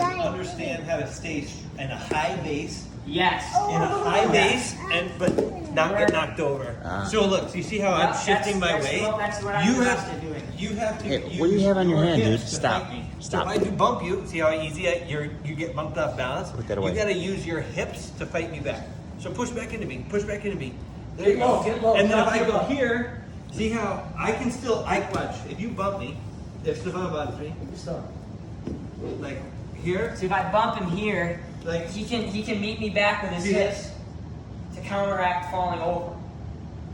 Understand how to stay in a high base. Yes. In a high base, but not get knocked over. So look, so you see how I'm shifting my weight? That's what I'm doing. You have to. Hey, what do you have on your hand, dude? hips to Stop. fight me. Stop. So if I do bump you, see how easy you get bumped off balance? Put that away. You got to use your hips to fight me back. So push back into me. Push back into me. There Get you go. low, get low. And then if Not I too go low. here, see how I can still watch. If you bump me, if Stefan bothers me, Stop. like here, So if I bump him here, like he can meet me back with his See hips this? to counteract falling over.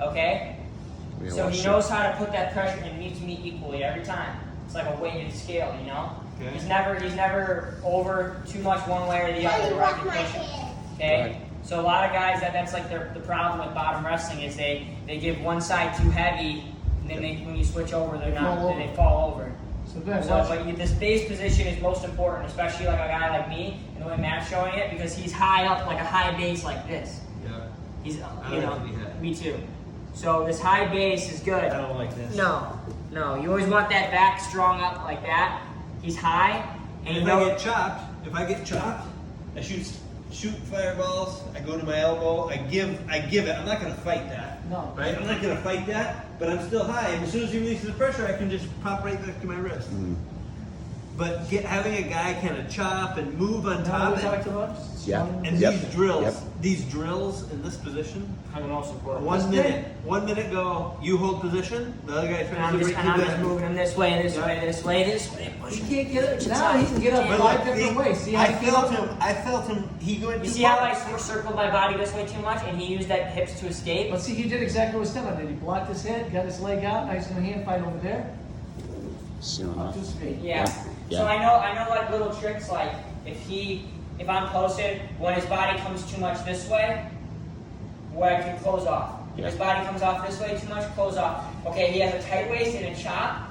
Okay? We gotta So watch he it. knows how to put that pressure and meets me equally every time. It's like a weighted scale, you know? Okay. He's never over too much one way or the other. Where I can push him. Okay? Right. So a lot of guys that's like the problem with bottom wrestling is they give one side too heavy, and then when you switch over they fall over. So then, So, but this base position is most important, especially like a guy like me, and the way Matt's showing it, because he's high up, like a high base like this. yeah. He's, I you like know, to be high. me too. So this high base is good. I don't like this. No, you always want that back strong up like that. He's high, and And if I get chopped, I shoot fireballs. I go to my elbow. I give it. I'm not gonna fight that. No. Right? I'm not gonna fight that. But I'm still high. And as soon as he releases the pressure, I can just pop right back to my wrist. But having a guy kind of chop and move on Now top. we talked about. Yeah. And Yep. these drills in this position. I'm also important. 1 minute. 1 minute go. You hold position. The other guy And tries I'm to just, break and you I'm just back. moving him this way, this way, this way, this way. He can't get it. Now he can get up But 5 look, different ways. See how I he gets felt up? him. I felt him. He went You too see how far. I circled my body this way too much, and he used that hips to escape? But see, he did exactly what Stefan did. He blocked his head, got his leg out. Now he's going to hand fight over there. Soon Up enough. to his feet. Yeah. Yeah. So I know like little tricks, like if I'm posted, when his body comes too much this way, where I can close off. If his body comes off this way too much, close off. Okay, he has a tight waist and a chop.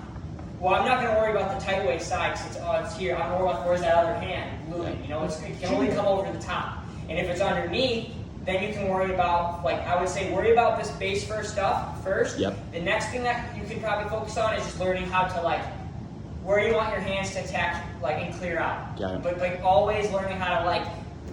Well, I'm not going to worry about the tight waist side since it's here. I'm going to worry about where's that other hand moving. You know, it can only come over the top. And if it's underneath, then you can worry about, like I would say, worry about this base first stuff first. Yep. The next thing that you can probably focus on is just learning how to like where you want your hands to attack, like, and clear out. Got it. But like always learning how to like,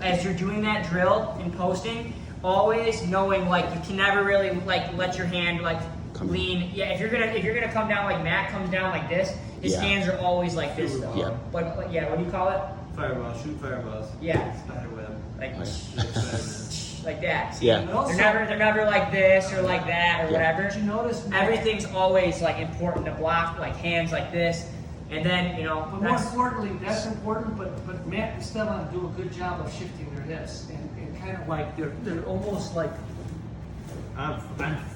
as you're doing that drill and posting, always knowing like you can never really like let your hand like lean. Yeah, if you're gonna come down like Matt comes down like this, his Yeah. hands are always like this though. Yeah. But yeah, what do you call it? Fireballs. Shoot fireballs. Yeah, Spider web. like Nice. like that. See? Yeah. And also, They're never like this or like that or Yeah. whatever. did you notice? Everything's always like important to block, like hands like this, and then you know. But more importantly, that's important, but Matt and Stefan do a good job of shifting their hips and kind of like they're almost like I'm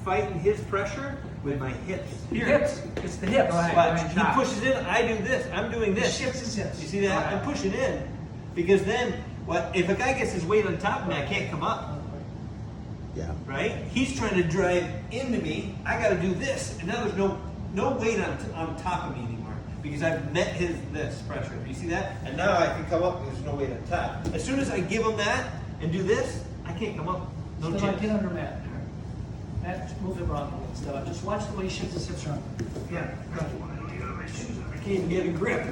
fighting his pressure with my hips. Here. hips. It's the hips. Go ahead. Watch. He pushes in. I do this. I'm doing He this. shifts his hips. You see that? I'm pushing in because then what? If a guy gets his weight on top of me, I can't come up. Yeah. Right? He's trying to drive into me. I got to do this, and now there's no weight on top of me anymore because I've met this pressure. You see that? And now I can come up. There's no weight on top. As soon as I give him that and do this, I can't come up. No Stefan, chance. get under Matt. Matt, move him around a little, Stefan. Just watch the way he shifts his hips around. Yeah. I can't even get a grip.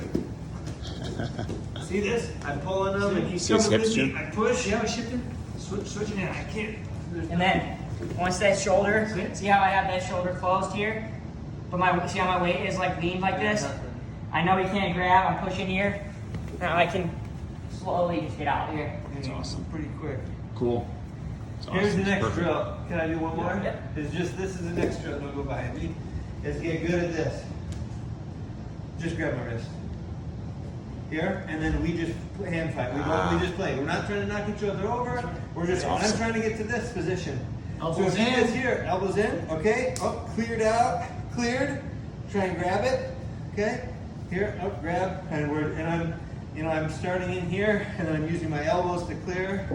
See this? I'm pulling him and he's See his coming hips, with me. Jim? I push. See how he's shifting? Switching in. I can't. And then once that shoulder, see how I have that shoulder closed here, but see how my weight is like leaned like this. I know he can't grab. I'm pushing here. Now I can slowly just get out here. That's awesome. Pretty quick. Cool. It's Here's awesome. the next Perfect. drill. Can I do one more? Yep. It's just this is the next drill. Don't go behind me. Is get good at this. Just grab my wrist. Here, and then we just hand fight. We just play. We're not trying to knock each other over. We're just. That's awesome. I'm trying to get to this position. Elbows so if he in. is here, elbows in. Okay. Up, cleared out, cleared. Try and grab it. Okay. Here, up, grab, and I'm starting in here, and then I'm using my elbows to clear.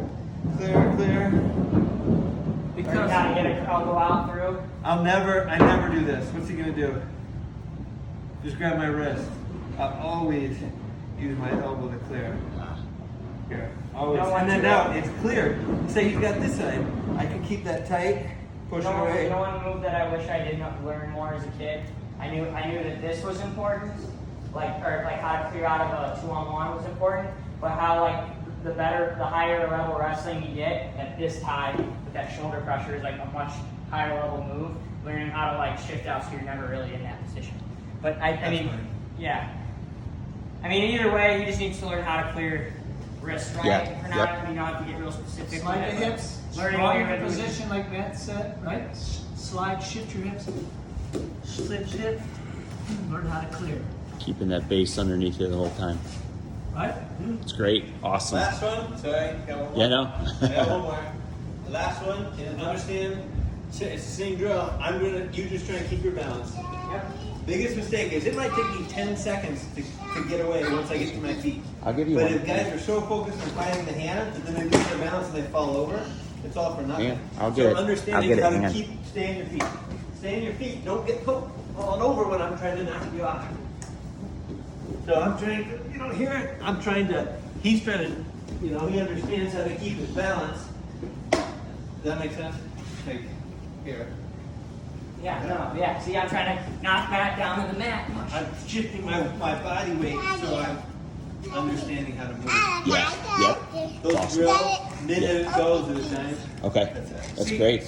You gotta get an elbow out through. I never do this. What's he gonna do? Just grab my wrist. I always use my elbow to clear. Here, always. No, And then you now don't. it's cleared. Say he's got this side. I can keep that tight, push it You away. know one move that I wish I did not learn more as a kid? I knew that this was important, like how to clear out of a 2-on-1 was important. but how like the higher level wrestling you get at this time with that shoulder pressure is like a much higher level move. Learning how to like shift out so you're never really in that position. But I mean, yeah. I mean, either way, he just needs to learn how to clear wrists right. Yeah. For now, you don't have to get real specific. Slide the hips, Learning strong what in you're the gonna do. position like Matt said, right? Slide, shift your hips, slip, hip, learn how to clear, Keeping that base underneath you the whole time. right? It's great. Awesome. Last one. Sorry, got one more. Yeah, no. I got one more. The last one is understand. It's the same drill. You just try and keep your balance. Yep. Biggest mistake is it might take me 10 seconds to get away once I get to my feet. I'll give you But one. if guys are so focused on finding the hand that then they lose their balance and they fall over, it's all for nothing. Yeah, I'll get so it. understanding I'll get it, how to hand. stay on your feet. Stay on your feet. Don't get falling over when I'm trying to knock you off. So I'm trying to, here I'm trying to. He's trying to, he understands how to keep his balance. Does that make sense? Like here. Yeah, no, yeah. See, I'm trying to knock Matt down to the mat. I'm shifting my body weight so I'm understanding how to move. Yeah. Yep. Those Awesome. drills, minute goes at a time. Okay. That's great.